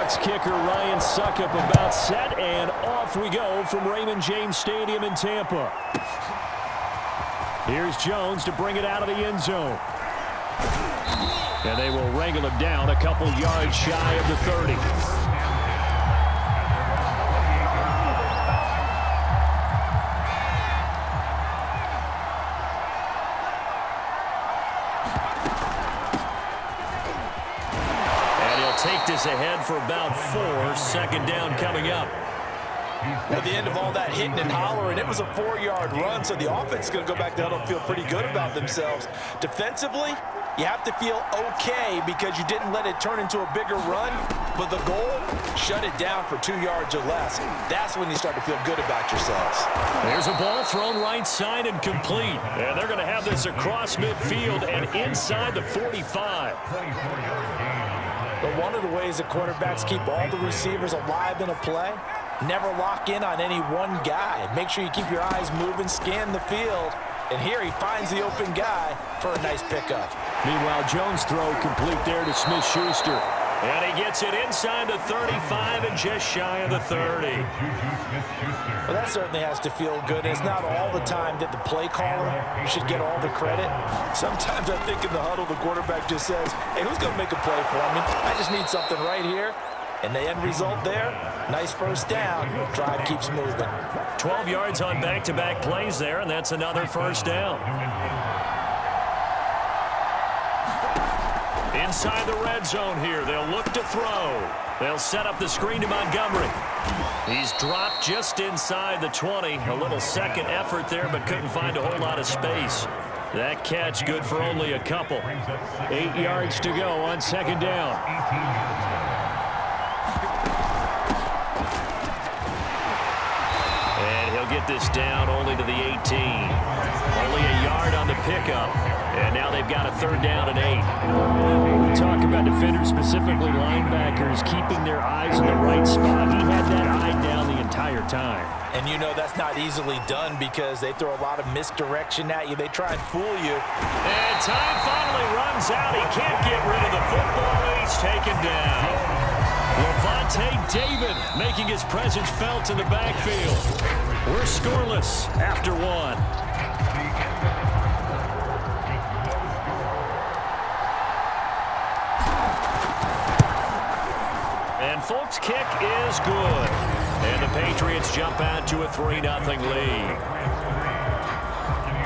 Bucs kicker Ryan Suckup about set, and off we go from Raymond James Stadium in Tampa. Here's Jones to bring it out of the end zone. And they will wrangle him down a couple yards shy of the 30. Take this ahead for about 4. Second down coming up. At the end of all that hitting and hollering, it was a 4-yard run, so the offense is going to go back down and feel pretty good about themselves. Defensively, you have to feel okay because you didn't let it turn into a bigger run, but the goal, shut it down for 2 yards or less. That's when you start to feel good about yourselves. There's a ball thrown right side and complete. And they're going to have this across midfield and inside the 45. But one of the ways that quarterbacks keep all the receivers alive in a play, never lock in on any one guy. Make sure you keep your eyes moving, scan the field. And here he finds the open guy for a nice pickup. Meanwhile, Jones' throw complete there to Smith-Schuster. And he gets it inside the 35 and just shy of the 30. Well, that certainly has to feel good. It's not all the time that the play caller should get all the credit. Sometimes I think in the huddle, the quarterback just says, hey, who's going to make a play for me? I just need something right here. And the end result there, nice first down. Drive keeps moving. 12 yards on back-to-back plays there, and that's another first down. Inside the red zone here, they'll look to throw. They'll set up the screen to Montgomery. He's dropped just inside the 20. A little second effort there, but couldn't find a whole lot of space. That catch good for only a couple. 8 yards to go on second down. And he'll get this down only to the 18. Only a yard on the pickup. And now they've got a third down and 8. We talk about defenders, specifically linebackers, keeping their eyes in the right spot. He had that eye down the entire time. And you know that's not easily done because they throw a lot of misdirection at you. They try and fool you. And time finally runs out. He can't get rid of the football. He's taken down. Levante David making his presence felt in the backfield. We're scoreless after 1. And Folks' kick is good. And the Patriots jump out to a 3-0 lead.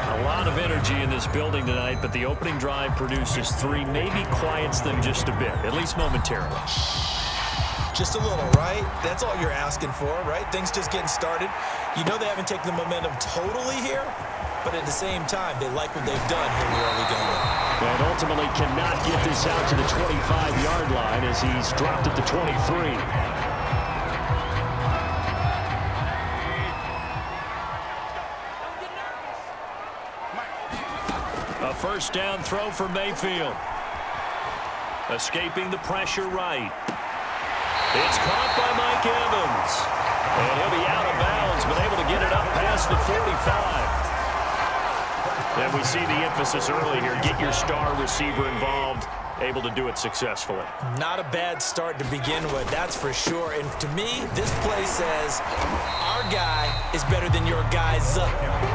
A lot of energy in this building tonight, but the opening drive produces 3, maybe quiets them just a bit, at least momentarily. Just a little, right? That's all you're asking for, right? Things just getting started. You know they haven't taken the momentum totally here, but at the same time, they like what they've done here in the early going. And ultimately cannot get this out to the 25-yard line as he's dropped at the 23. A first down throw for Mayfield. Escaping the pressure right. It's caught by Mike Evans. And he'll be out of bounds, but able to get it up past the 45. And we see the emphasis early here. Get your star receiver involved. Able to do it successfully. Not a bad start to begin with, that's for sure. And to me, this play says our guy is better than your guy's.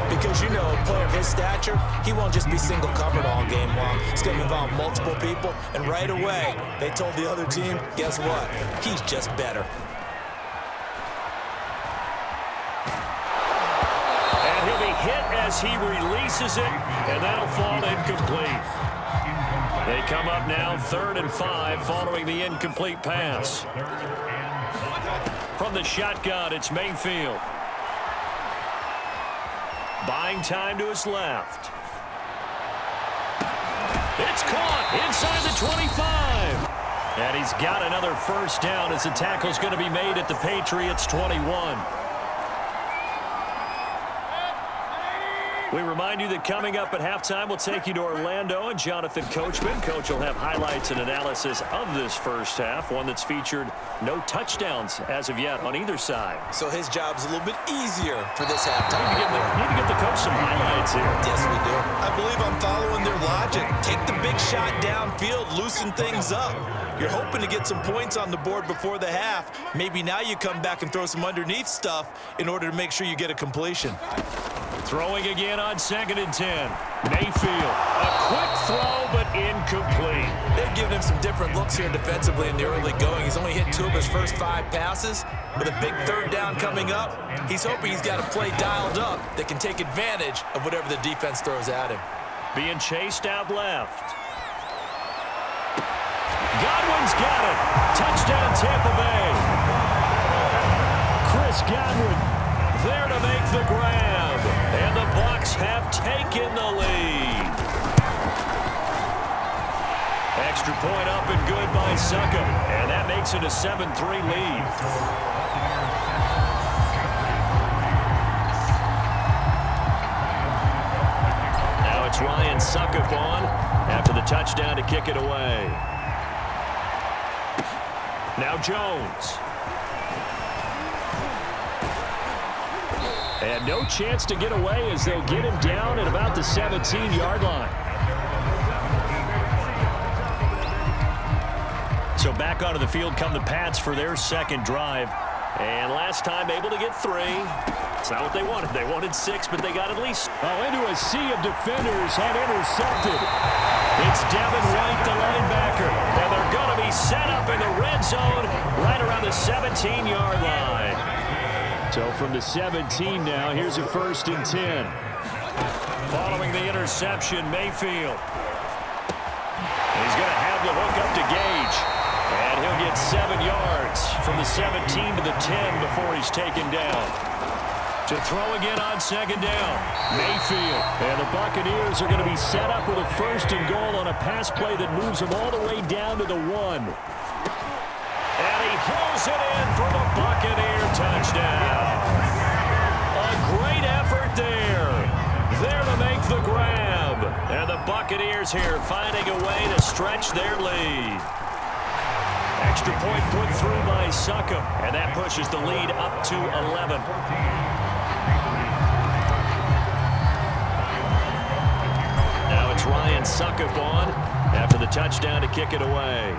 Because, you know, a player of his stature, he won't just be single covered all game long. It's going to involve multiple people. And right away, they told the other team, guess what? He's just better. And he'll be hit as he releases it, and that'll fall incomplete. They come up now 3rd and 5 following the incomplete pass. From the shotgun, it's Mayfield. Buying time to his left. It's caught inside the 25. And he's got another first down as the tackle's going to be made at the Patriots' 21. We remind you that coming up at halftime, we'll take you to Orlando and Jonathan Coachman. Coach will have highlights and analysis of this first half, one that's featured no touchdowns as of yet on either side. So his job's a little bit easier for this halftime. Need to get the coach some highlights Patriots here. Yes, we do. I believe I'm following their logic. Take the big shot downfield, loosen things up. You're hoping to get some points on the board before the half. Maybe now you come back and throw some underneath stuff in order to make sure you get a completion. Throwing again on 2nd and 10. Mayfield, a quick throw, but incomplete. They're giving him some different looks here defensively in the early going. He's only hit 2 of his first 5 passes. With a big 3rd down coming up, he's hoping he's got a play dialed up that can take advantage of whatever the defense throws at him. Being chased out left. Godwin's got it. Touchdown, Tampa Bay. Chris Godwin there to make the grab. And the Bucs have taken the lead. Extra point up and good by Suckup. And that makes it a 7-3 lead. Now it's Ryan Suckup on after the touchdown to kick it away. Now Jones. And no chance to get away as they'll get him down at about the 17-yard line. So back onto the field come the Pats for their second drive. And last time able to get 3. It's not what they wanted. They wanted 6, but they got at least. Oh, into a sea of defenders and intercepted. It's Devin White, the linebacker. And they're going to be set up in the red zone right around the 17-yard line. So from the 17 now, here's a 1st and 10. Following the interception, Mayfield. He's going to have the hook up to Gage. And he'll get 7 yards from the 17 to the 10 before he's taken down. To throw again on 2nd down, Mayfield. And the Buccaneers are going to be set up with a 1st and goal on a pass play that moves them all the way down to the 1. And he pulls it in for the Buccaneer touchdown. A great effort there. There to make the grab. And the Buccaneers here finding a way to stretch their lead. Extra point put through by Suckup. And that pushes the lead up to 11. Now it's Ryan Suckup on after the touchdown to kick it away.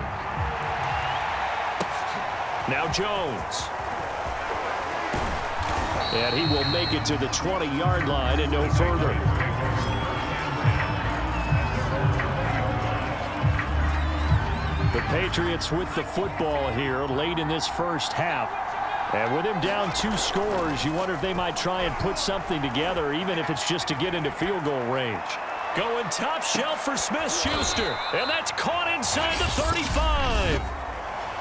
Now Jones. And he will make it to the 20-yard line and no further. The Patriots with the football here late in this first half. And with him down 2 scores, you wonder if they might try and put something together, even if it's just to get into field goal range. Going top shelf for Smith-Schuster. And that's caught inside the 35.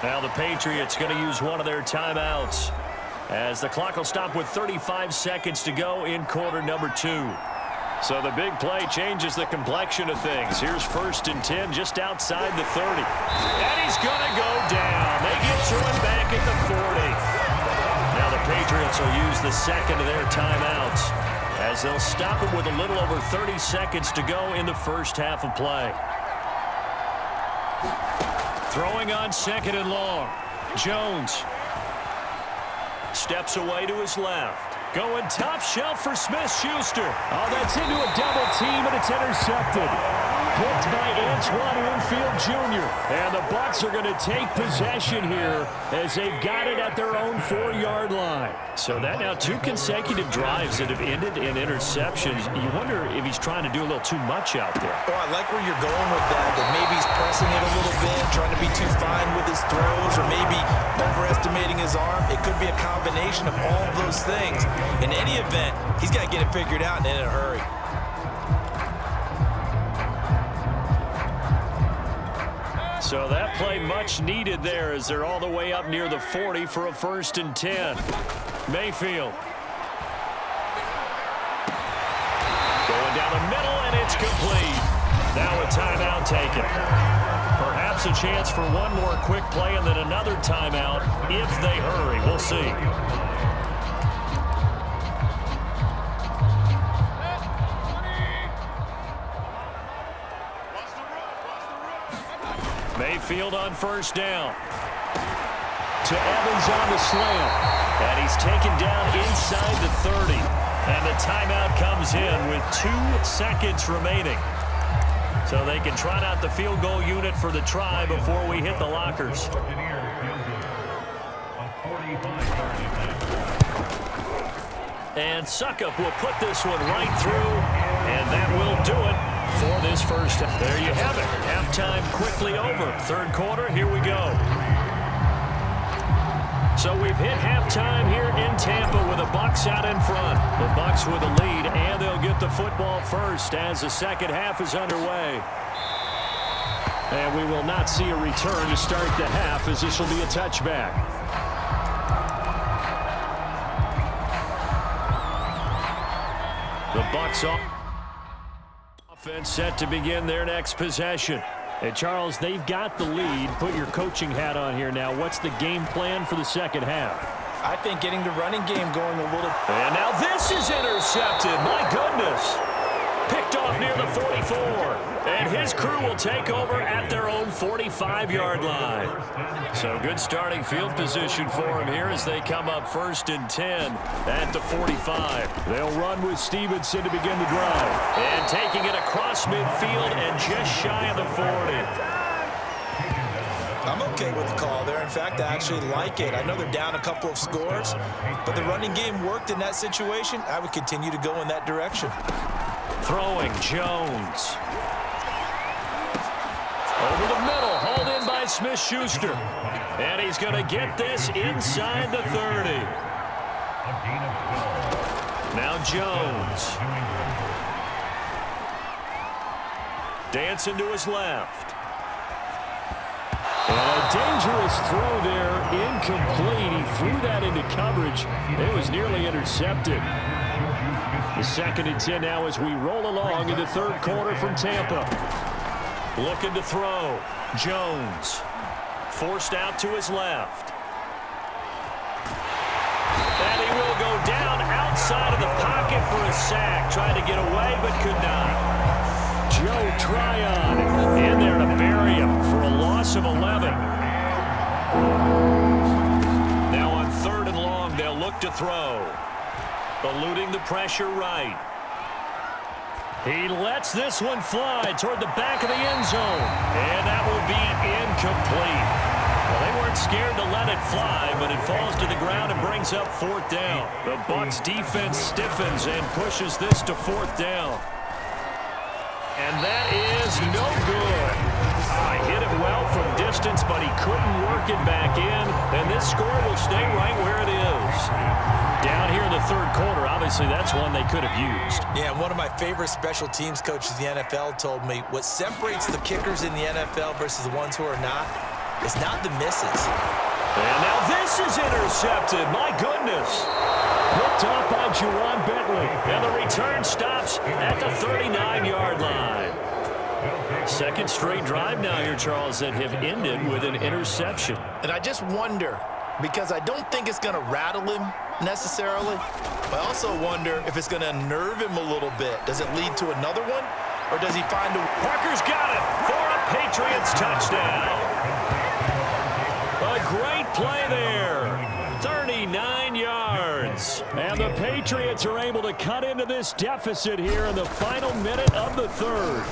Now the Patriots going to use one of their timeouts as the clock will stop with 35 seconds to go in quarter number 2. So the big play changes the complexion of things. Here's 1st and 10 just outside the 30. And he's going to go down. They get to him back at the 40. Now the Patriots will use the second of their timeouts as they'll stop him with a little over 30 seconds to go in the first half of play. Throwing on 2nd and long. Jones steps away to his left. Going top shelf for Smith-Schuster. Oh, that's into a double team, and it's intercepted. Picked by Antoine Winfield Jr. And the Bucs are going to take possession here as they've got it at their own 4-yard line. So that now 2 consecutive drives that have ended in interceptions. You wonder if he's trying to do a little too much out there. Oh, I like where you're going with that maybe he's pressing it a little bit, trying to be too fine with his throws, or maybe overestimating his arm. It could be a combination of all of those things. In any event, he's got to get it figured out and in a hurry. So that play much needed there as they're all the way up near the 40 for a 1st and 10. Mayfield. Going down the middle, and it's complete. Now a timeout taken. Perhaps a chance for one more quick play and then another timeout if they hurry. We'll see. Mayfield on 1st down. To Evans on the slant. And he's taken down inside the 30. And the timeout comes in with 2 seconds remaining. So they can trot out the field goal unit for the try before we hit the lockers. And Suckup will put this one right through, and that will do it for this first. There you have it. Halftime quickly over. Third quarter, here we go. So we've hit halftime here in Tampa with the Bucs out in front. The Bucs with the lead, and they'll get the football first as the second half is underway. And we will not see a return to start the half, as this will be a touchback. The Bucs offense set to begin their next possession. And Charles, they've got the lead. Put your coaching hat on here now. What's the game plan for the second half? I think getting the running game going a little. And now this is intercepted. My goodness. Picked off near the 44. And his crew will take over at their own 45-yard line. So good starting field position for him here as they come up 1st and 10 at the 45. They'll run with Stevenson to begin the drive. And taking it across midfield and just shy of the 40. I'm okay with the call there. In fact, I actually like it. I know they're down a couple of scores, but the running game worked in that situation. I would continue to go in that direction. Throwing Jones. Over the middle, hauled in by Smith-Schuster. And he's going to get this inside the 30. Now Jones. Dancing to his left. And a dangerous throw there, incomplete. He threw that into coverage. It was nearly intercepted. The 2nd and 10 now as we roll along in the third quarter from Tampa. Looking to throw. Jones. Forced out to his left. And he will go down outside of the pocket for a sack. Trying to get away but could not. Joe Tryon in there to bury him for a loss of 11. Now on 3rd and long, they'll look to throw. Eluding the pressure right. He lets this one fly toward the back of the end zone. And that will be incomplete. Well, they weren't scared to let it fly, but it falls to the ground and brings up 4th down. The Bucs defense stiffens and pushes this to 4th down. And that is no good. Hit it well from distance, but he couldn't work it back in. And this score will stay right where it is. Down here in the third quarter, obviously that's one they could have used. Yeah, one of my favorite special teams coaches in the NFL told me what separates the kickers in the NFL versus the ones who are not is not the misses. And now this is intercepted. My goodness. Picked off by Juwan Bentley. And the return stops at the 39-yard line. Second straight drive now here, Charles, that have ended with an interception. And I just wonder, because I don't think it's going to rattle him necessarily, but I also wonder if it's going to unnerve him a little bit. Does it lead to another one, or does he find a... Parker's got it for a Patriots touchdown. A great play there. 39 yards. And the Patriots are able to cut into this deficit here in the final minute of the third.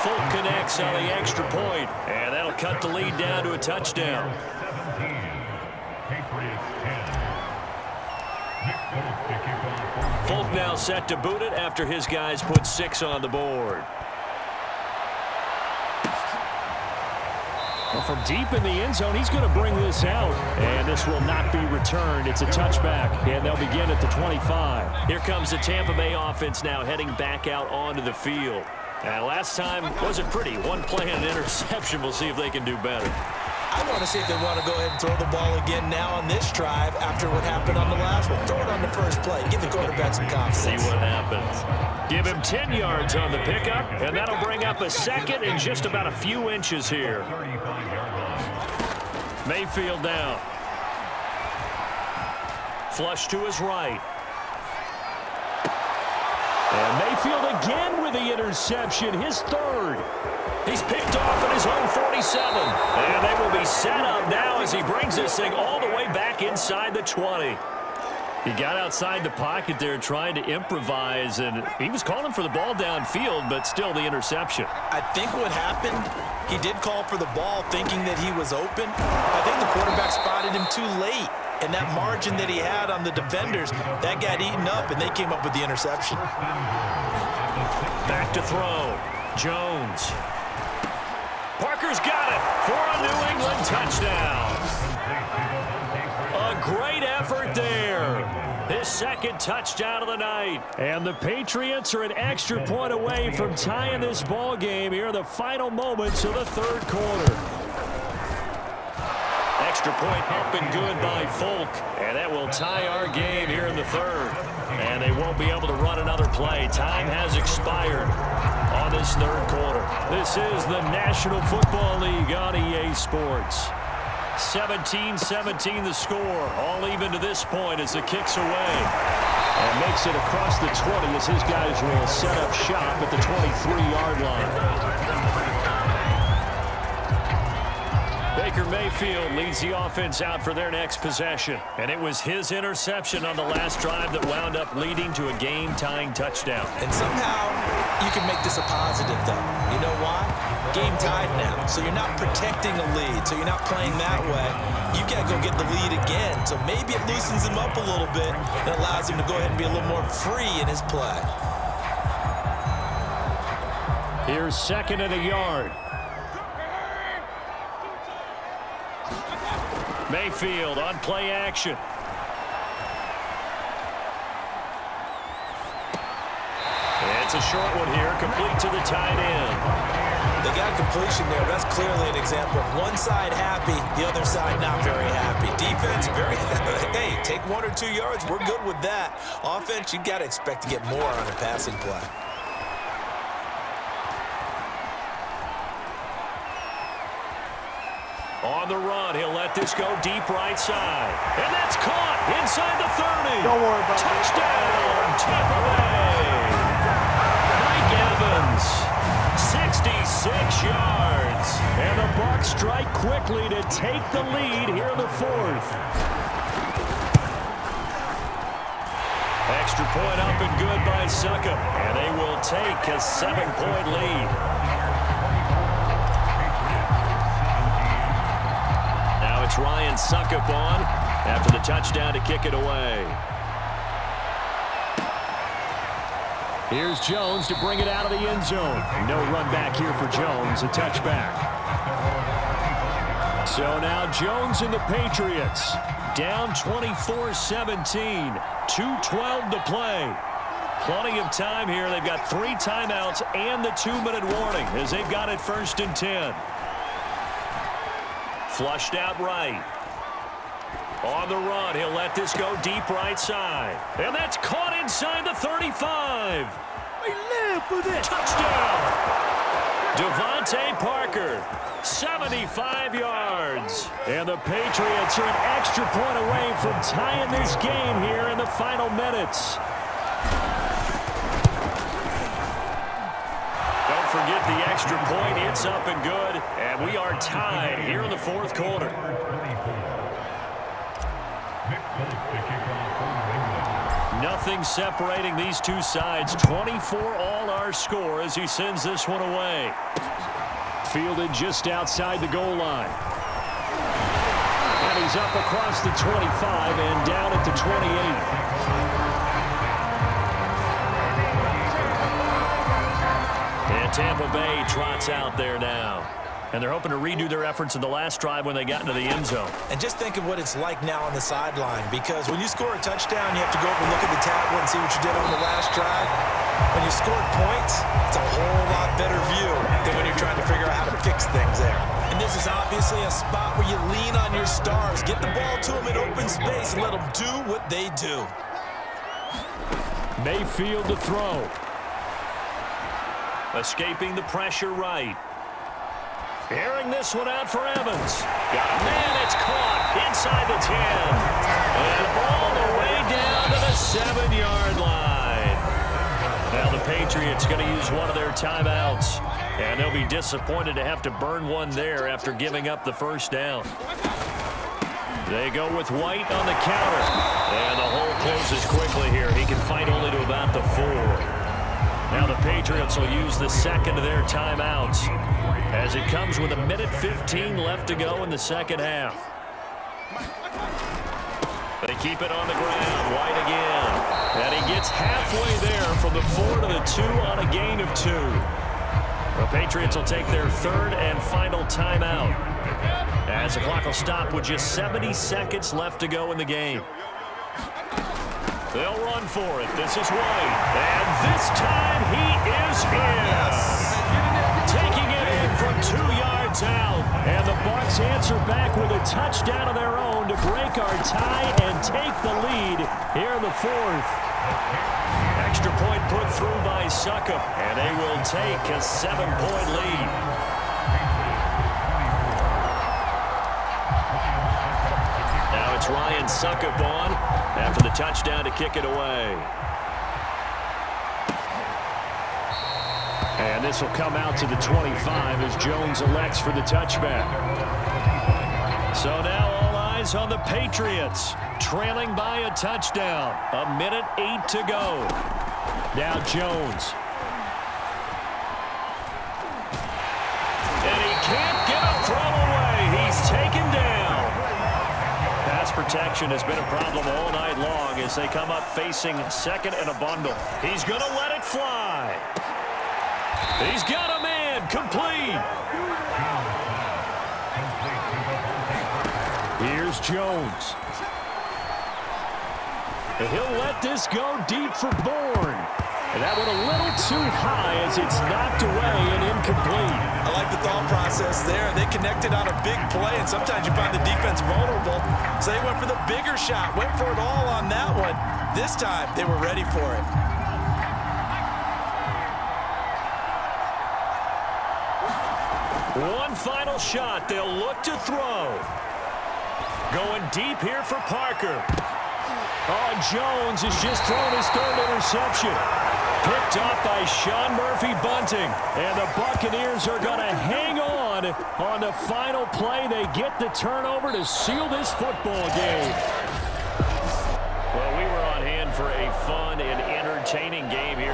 Folk connects on the extra point, and that'll cut the lead down to a touchdown. Folk now set to boot it after his guys put 6 on the board. Well, from deep in the end zone, he's going to bring this out. And this will not be returned. It's a touchback, and they'll begin at the 25. Here comes the Tampa Bay offense now heading back out onto the field. Last time wasn't pretty. One play and an interception. We'll see if they can do better. I want to see if they want to go ahead and throw the ball again now on this drive after what happened on the last one. Throw it on the first play. Give the quarterback some confidence. See what happens. Give him 10 yards on the pickup, and that'll bring up a second and just about a few inches here. Mayfield down. Flush to his right. And Mayfield again with the interception, his third. He's picked off at his own 47. And they will be set up now as he brings this thing all the way back inside the 20. He got outside the pocket there trying to improvise, and he was calling for the ball downfield, but still the interception. I think what happened, he did call for the ball thinking that he was open. I think the quarterback spotted him too late, and that margin that he had on the defenders, that got eaten up, and they came up with the interception. Back to throw. Jones. Parker's got it for a New England touchdown. A great effort there. His second touchdown of the night. And the Patriots are an extra point away from tying this ball game here in the final moments of the third quarter. Extra point up and good by Folk. And that will tie our game here in the third. And they won't be able to run another play. Time has expired on this third quarter. This is the National Football League on EA Sports. 17-17 the score. All even to this point as the kick's away. And makes it across the 20 as his guys will set up shop at the 23-yard line. Baker Mayfield leads the offense out for their next possession. And it was his interception on the last drive that wound up leading to a game-tying touchdown. And somehow you can make this a positive, though. You know why? Game tied now. So you're not protecting a lead. So you're not playing that way. You got to go get the lead again. So maybe it loosens him up a little bit and allows him to go ahead and be a little more free in his play. Here's second and a yard. Mayfield on play action. It's a short one here, complete to the tight end. They got completion there. That's clearly an example of one side happy, the other side not very happy. Defense, very hey, take 1 or 2 yards. We're good with that. Offense, you got to expect to get more on a passing play. On the run, he'll let this go deep right side. And that's caught inside the 30. Don't worry about it. Touchdown, Tampa Bay. Mike Evans, 66 yards. And the Bucs strike quickly to take the lead here in the fourth. Extra point up and good by Succop. And they will take a 7-point lead. It's Ryan Succop on after the touchdown to kick it away. Here's Jones to bring it out of the end zone. No run back here for Jones, a touchback. So now Jones and the Patriots down 24-17, 2:12 to play. Plenty of time here. They've got 3 timeouts and the 2-minute warning as they've got it 1st and 10. Flushed out right. On the run, he'll let this go deep right side. And that's caught inside the 35. We live for this. Touchdown. Devontae Parker, 75 yards. And the Patriots are an extra point away from tying this game here in the final minutes. Forget the extra point. It's up and good. And we are tied here in the fourth quarter. Nothing separating these two sides. 24 all our score as he sends this one away. Fielded just outside the goal line. And he's up across the 25 and down at the 28. Tampa Bay trots out there now. And they're hoping to redo their efforts in the last drive when they got into the end zone. And just think of what it's like now on the sideline, because when you score a touchdown, you have to go over and look at the tablet and see what you did on the last drive. When you scored points, it's a whole lot better view than when you're trying to figure out how to fix things there. And this is obviously a spot where you lean on your stars, get the ball to them in open space, and let them do what they do. Mayfield to throw. Escaping the pressure right. Airing this one out for Evans. Got a man, it's caught inside the 10. And all the way down to the 7-yard line. Now the Patriots going to use one of their timeouts. And they'll be disappointed to have to burn one there after giving up the first down. They go with White on the counter. And the whole closes quickly here. He can fight only to about the 4. Now the Patriots will use the second of their timeouts as it comes with 1:15 left to go in the second half. They keep it on the ground. White again. And he gets halfway there from the 4 to the 2 on a gain of 2. The Patriots will take their third and final timeout as the clock will stop with just 70 seconds left to go in the game. They'll run for it. This is White. And this time he is in. Taking it in from 2 yards out. And the Bucs answer back with a touchdown of their own to break our tie and take the lead here in the 4th. Extra point put through by Succop. And they will take a 7-point lead. Now it's Ryan Succop on after the touchdown to kick it away. And this will come out to the 25 as Jones elects for the touchback. So now all eyes on the Patriots, trailing by a touchdown. 1:08 to go. Now Jones. And he can't get a throw away. He's taken down. Pass protection has been a problem all night long as they come up facing second and a bundle. He's going to let it fly. He's got a man, complete. Here's Jones. And he'll let this go deep for Bourne. And that went a little too high as it's knocked away and incomplete. I like the thought process there. They connected on a big play, and sometimes you find the defense vulnerable. So they went for the bigger shot, went for it all on that one. This time, they were ready for it. One final shot. They'll look to throw. Going deep here for Parker. Oh, Jones has just thrown his third interception. Picked up by Sean Murphy-Bunting. And the Buccaneers are going to hang on the final play. They get the turnover to seal this football game. Well, we were on hand for a fun and entertaining game here.